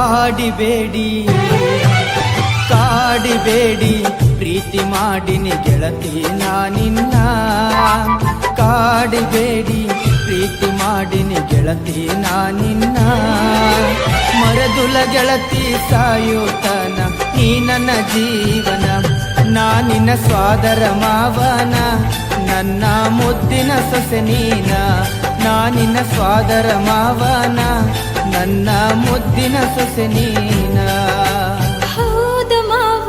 ಕಾಡಿಬೇಡಿ ಕಾಡಿಬೇಡಿ ಪ್ರೀತಿ ಮಾಡಿನಿ ಗೆಳತಿ ನಾನಿನ್ನ ಕಾಡಿಬೇಡಿ ಪ್ರೀತಿ ಮಾಡಿನಿ ಗೆಳತಿ ನಾನಿನ್ನ ಮರದುಲ ಗೆಳತಿ ಸಾಯುತನ ನೀ ನನ್ನ ಜೀವನ ನಾನಿನ್ನ ಸ್ವಾದರ ಮಾವನ ನನ್ನ ಮುದ್ದಿನ ಸೊಸೆ ನೀನ ನಾನಿನ್ನ ಸ್ವಾದರ ಮಾವನ ನನ್ನ ಮುದ್ದಿನ ಸೊಸೆ ನೀನ ಹೌದು ಮಾವ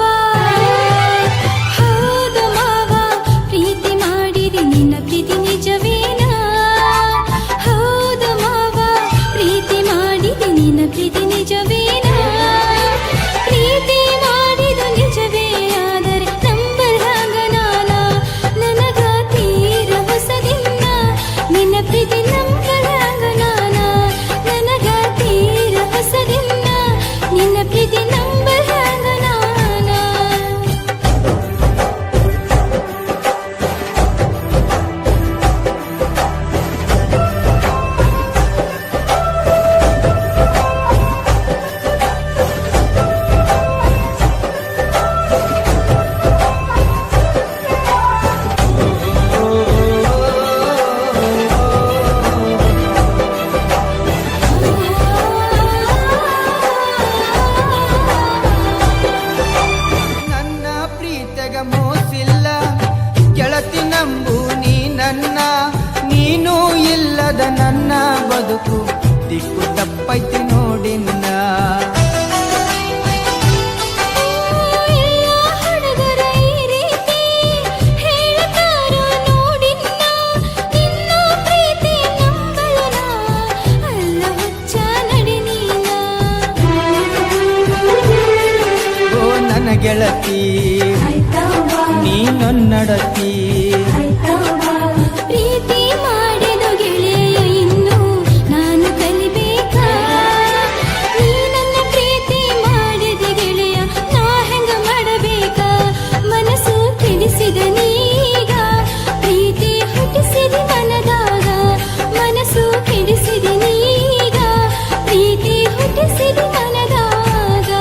ಪ್ರೀತಿ ಮಾಡಿರಿ ನಿನ್ನ ಪ್ರೀತಿ ನಿಜವೇನಾ ಹೌದು ಮಾವ ಪ್ರೀತಿ ಮಾಡಿರಿ ನಿನ್ನ ಪ್ರೀತಿ ನಿಜವೇನಾ ಪ್ರೀತಿ ಮಾಡಿದು ನಿಜವೇ ಆದರೆ ನಂಬಲಾಗ ನಾನ ನನಗ ತೀರ ಹೊಸದಿನ್ನ ನಿನ್ನ ಪ್ರೀತಿ ನಂಬಲಾಗ ನಾನ ನನಗ ತೀರ ಹೊಸದಿನ್ನ ನಿನ್ನ ಪ್ರೀತಿ ನಂಬಲಾಗ ನಾನ ನನ್ನ ಪ್ರೀತಿಗ ಮೋಸಿಲ್ಲ ಗೆಳತಿ ನಂಬು ನೀ ನನ್ನ ನೀನು ಇಲ್ಲದ ನನ್ನ ಬದುಕು ದಿಕ್ಕು ತಪ್ಪೈತಿ ನೋಡಿನ್ನ ಎಲ್ಲ ಹುಡುಗರ ಈ ರೀತಿ ಹೇಳ್ತಾರೋ ನೋಡಿನ್ನ ನಿನ್ನ ಪ್ರೀತಿ ನಂಬಲನ ಅಲ್ಲ ಹುಚ್ಚ ನಡಿ ನೀನ ಓ ನನ್ನ ಗೆಳತಿ ನೀ ನನ್ನಡತಿ ಪ್ರೀತಿ ಮಾಡಿದ ಗೆಳೆಯ ಇನ್ನು ನಾನು ಕಲಿಬೇಕಾ ನೀ ನನ್ನ ಪ್ರೀತಿ ಮಾಡಿದ ಗೆಳೆಯ ನಾ ಹೆಂಗ ಮಾಡಬೇಕಾ ಮನಸ್ಸು ತಿಳಿಸಿದ ನೀಗ ಪ್ರೀತಿ ಹುಟ್ಟಿಸಿದ ಮನದಾಗ ಮನಸ್ಸು ತಿಳಿಸಿದ ನೀಗ ಪ್ರೀತಿ ಹುಟ್ಟಿಸಿದ ಮನದಾಗ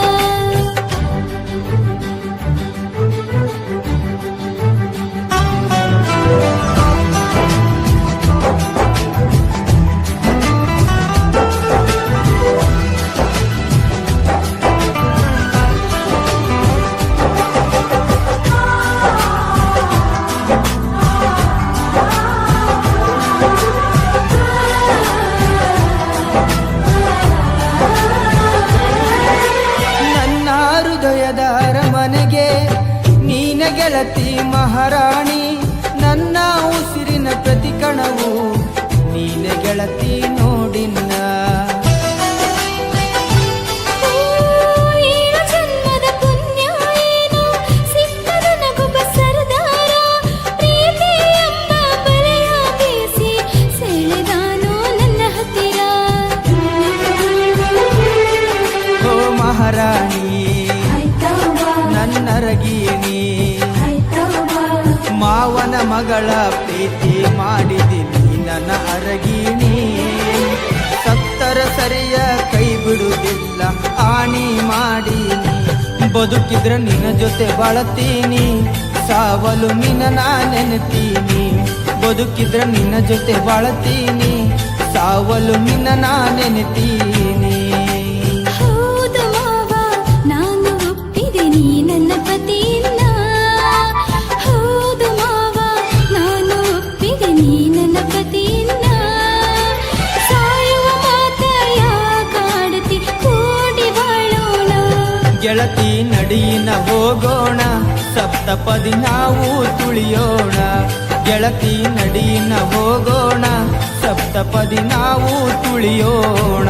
ನನ್ನ ಹೃದಯದ ಅರಮನೆಗೆ ನೀನ ಗೆಳತಿ ಮಹಾರಾಣಿ ನನ್ನ ಉಸಿರಿನ ಪ್ರತಿ ಕಣವು ನೀನ ಗೆಳತಿ ನೋಡಿನ್ನ ಏಳು ಜನ್ಮದ ಪುಣ್ಯ ಏನು ಸಿಕ್ಕದ ನಗುಬ ಸರದಾರ ಪ್ರೀತಿ ಎಂಬ ಬಲೆಯ ಬೀಸಿ ಸೆಳೆದಾನು ನನ್ನ ಹತ್ತಿರ ಓ ಮಹಾರಾಣಿ ನನ್ನರಗೀನಿ ಮಾವನ ಮಗಳ ಪ್ರೀತಿ ಮಾಡಿದಿನಿ ನನ್ನ ಅರಗೀನಿ ಸತ್ತರ ಸರಿಯ ಕೈ ಬಿಡುವುದಿಲ್ಲ ಆಣಿ ಮಾಡೀನಿ ಬದುಕಿದ್ರ ನಿನ್ನ ಜೊತೆ ಬಾಳತೀನಿ ಸಾವಲು ನಿನ್ನ ನಾ ನೆನೆತೀನಿ ಬದುಕಿದ್ರ ನಿನ್ನ ಜೊತೆ ಬಾಳತೀನಿ ಸಾವಲು ನಿನ್ನ ನಾ ನೆನೆತೀನಿ ಹೌದು ಮಾವ ನಾನು ಒಪ್ಪಿದೆ ನೀ ನನ್ನ ಪತಿಯನ್ನ ಹೌದು ಮಾವ ನಾನು ಒಪ್ಪಿದೆ ನೀ ನನ್ನ ಪತಿಯನ್ನ ಸಾಯುವ ಮಾತ ಯಾಕಾಡತಿ ಕೂಡಿ ಬಾಳೋಣ ಗೆಳತಿ ನಡಿಯಿನ ಹೋಗೋಣ ಸಪ್ತಪದಿ ನಾವು ತುಳಿಯೋಣ ಗೆಳತಿ ನಡಿಯಿನ ಹೋಗೋಣ ಸಪ್ತಪದಿ ನಾವು ತುಳಿಯೋಣ